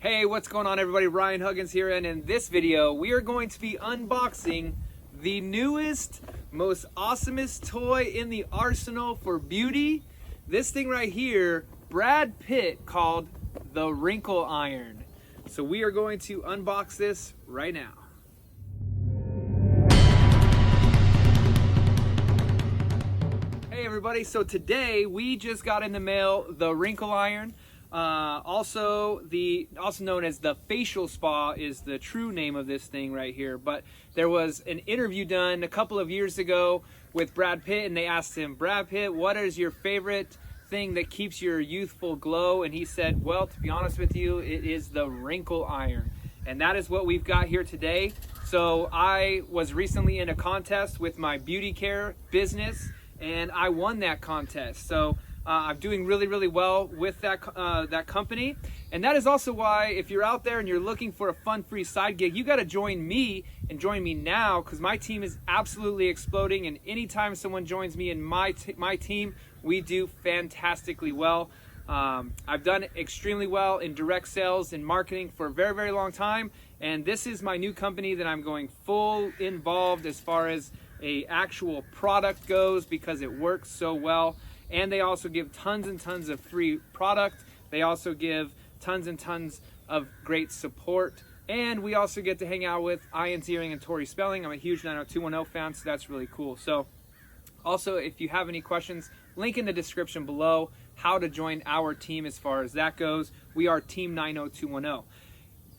Hey, what's going on everybody? Ryan Huggins here, and in this video we are going to be unboxing the newest, most awesomest toy in the arsenal for beauty. This thing right here, Brad Pitt called the Wrinkle Iron. So we are going to unbox this right now. Hey everybody, so today we just got in the mail the Wrinkle Iron. Also known as the facial spa is the true name of this thing right here. But there was an interview done a couple of years ago with Brad Pitt, and they asked him, Brad Pitt, what is your favorite thing that keeps your youthful glow? And he said, well, to be honest with you, it is the Wrinkle Iron. And that is what we've got here today. So I was recently in a contest with my beauty care business, and I won that contest. So I'm doing really well with that company, and that is also why if you're out there and you're looking for a fun free side gig, you got to join me, and join me now, because my team is absolutely exploding, and anytime someone joins me in my team, we do fantastically well. I've done extremely well in direct sales and marketing for a very long time, and this is my new company that I'm going full involved as far as a actual product goes, because it works so well. And they also give tons and tons of free product. They also give tons and tons of great support. And we also get to hang out with Ian Ziering and Tori Spelling. I'm a huge 90210 fan, so that's really cool. So also, if you have any questions, link in the description below how to join our team as far as that goes. We are Team 90210.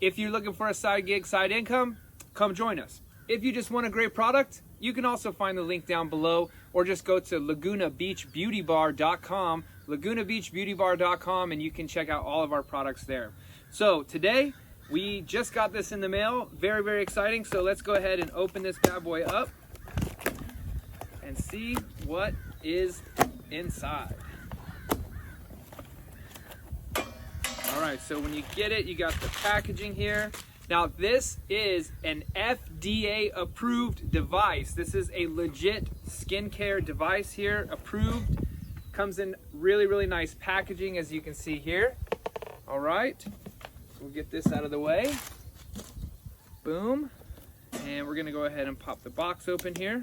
If you're looking for a side gig, side income, come join us. If you just want a great product, you can also find the link down below, or just go to lagunabeachbeautybar.com, lagunabeachbeautybar.com, and you can check out all of our products there. So today, we just got this in the mail. Very exciting. So let's go ahead and open this bad boy up and see what is inside. All right, so when you get it, you got the packaging here. Now this is an FDA approved device. This is a legit skincare device here, approved. Comes in really nice packaging, as you can see here. All right, so we'll get this out of the way. Boom. And we're gonna go ahead and pop the box open here.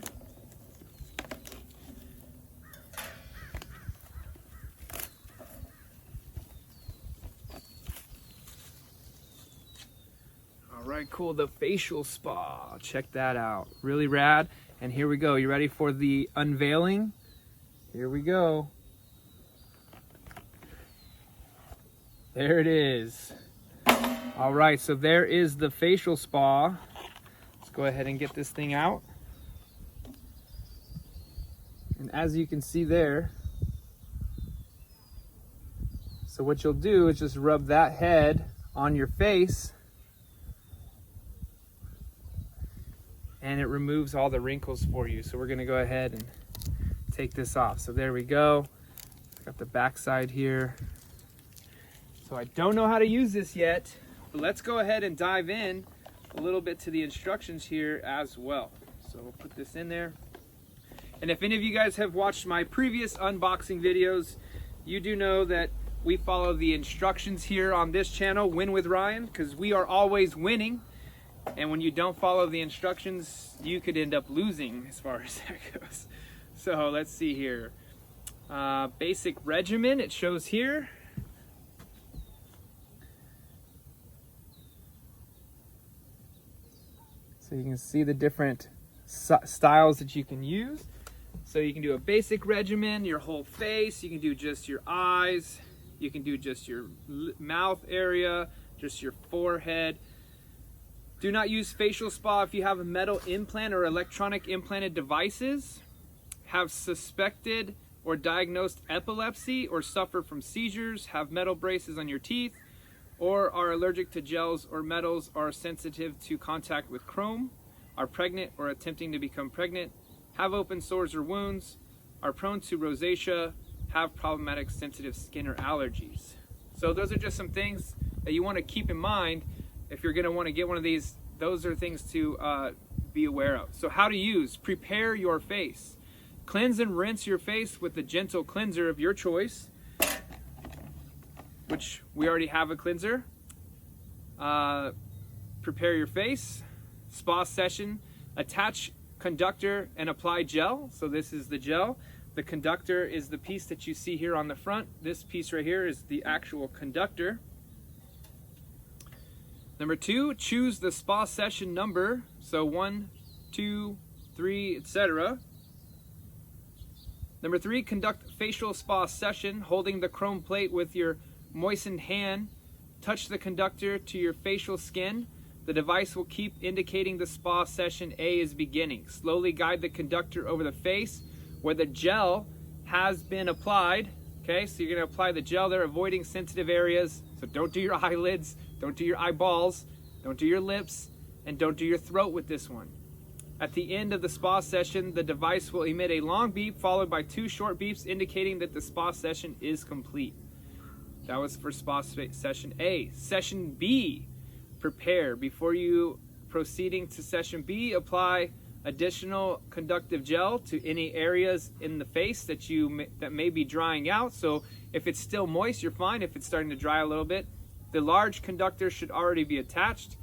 All right, cool, the facial spa. Check that out, really rad. And here we go. You ready for the unveiling? Here we go. There it is. All right, so there is the facial spa. Let's go ahead and get this thing out. And as you can see there, so what you'll do is just rub that head on your face, and it removes all the wrinkles for you. So we're gonna go ahead and take this off. So there we go. Got the back side here. So I don't know how to use this yet, but let's go ahead and dive in a little bit to the instructions here as well. So we'll put this in there. And if any of you guys have watched my previous unboxing videos, you do know that we follow the instructions here on this channel, Win with Ryan, because we are always winning. And when you don't follow the instructions, you could end up losing as far as that goes. So let's see here. Basic regimen, it shows here. So you can see the different styles that you can use. So you can do a basic regimen, your whole face. You can do just your eyes. You can do just your mouth area, just your forehead. Do not use facial spa if you have a metal implant or electronic implanted devices, have suspected or diagnosed epilepsy, or suffer from seizures, have metal braces on your teeth, or are allergic to gels or metals, are sensitive to contact with chrome, are pregnant or attempting to become pregnant, have open sores or wounds, are prone to rosacea, have problematic sensitive skin or allergies. So those are just some things that you want to keep in mind. If you're going to want to get one of these, those are things to be aware of. So how to use: prepare your face. Cleanse and rinse your face with the gentle cleanser of your choice, which we already have a cleanser. Prepare your face. Spa session. Attach conductor and apply gel. So this is the gel. The conductor is the piece that you see here on the front. This piece right here is the actual conductor. Number 2, choose the spa session number. So 1, 2, 3, etc. Number 3, conduct facial spa session, holding the chrome plate with your moistened hand. Touch the conductor to your facial skin. The device will keep indicating the spa session A is beginning. Slowly guide the conductor over the face where the gel has been applied. Okay, so you're going to apply the gel there, avoiding sensitive areas. So don't do your eyelids, don't do your eyeballs, don't do your lips, and don't do your throat with this one. At the end of the spa session, the device will emit a long beep followed by 2 short beeps indicating that the spa session is complete. That was for spa session A. Session B, prepare. Before you proceeding to session B, apply additional conductive gel to any areas in the face that may be drying out. So if it's still moist, you're fine. If it's starting to dry a little bit, the large conductor should already be attached.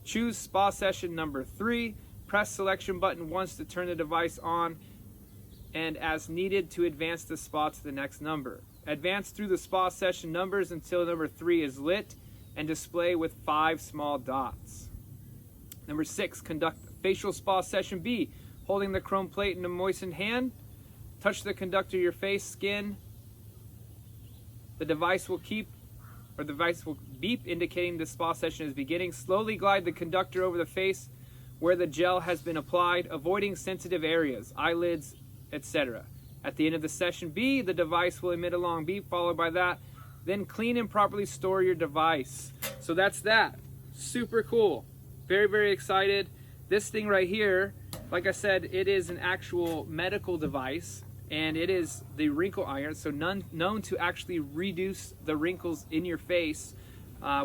Choose spa session number 3. Press selection button once to turn the device on and as needed to advance the spa to the next number. Advance through the spa session numbers until number 3 is lit and display with 5 small dots. Number 6, conduct facial spa session B, holding the chrome plate in a moistened hand. Touch the conductor to your face, skin. The device will beep indicating the spa session is beginning. Slowly glide the conductor over the face where the gel has been applied, avoiding sensitive areas, eyelids, etc. At the end of the session B, the device will emit a long beep followed by that. Then clean and properly store your device. So that's that. Super cool. Very, very excited. This thing right here, like I said, it is an actual medical device, and it is the Wrinkle Iron, so known to actually reduce the wrinkles in your face,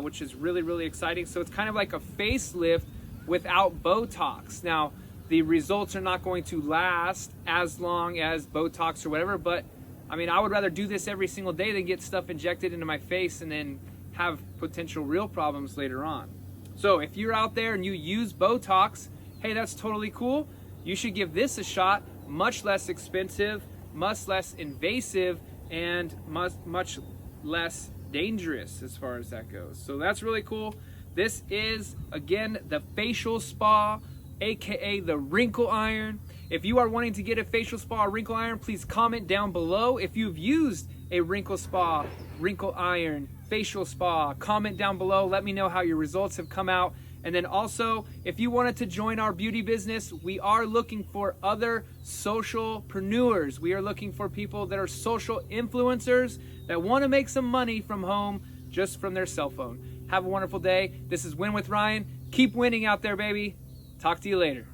which is really, really exciting. So it's kind of like a facelift without Botox. Now, the results are not going to last as long as Botox or whatever, but I mean, I would rather do this every single day than get stuff injected into my face and then have potential real problems later on. So if you're out there and you use Botox, hey, that's totally cool. You should give this a shot. Much less expensive, much less invasive, and much less dangerous as far as that goes. So that's really cool. This is, again, the facial spa, aka the Wrinkle Iron. If you are wanting to get a facial spa or Wrinkle Iron, please comment down below. If you've used a Wrinkle Spa, Wrinkle Iron, facial spa, comment down below. Let me know how your results have come out. And then also, if you wanted to join our beauty business, we are looking for other socialpreneurs. We are looking for people that are social influencers that want to make some money from home just from their cell phone. Have a wonderful day. This is Win with Ryan. Keep winning out there, baby. Talk to you later.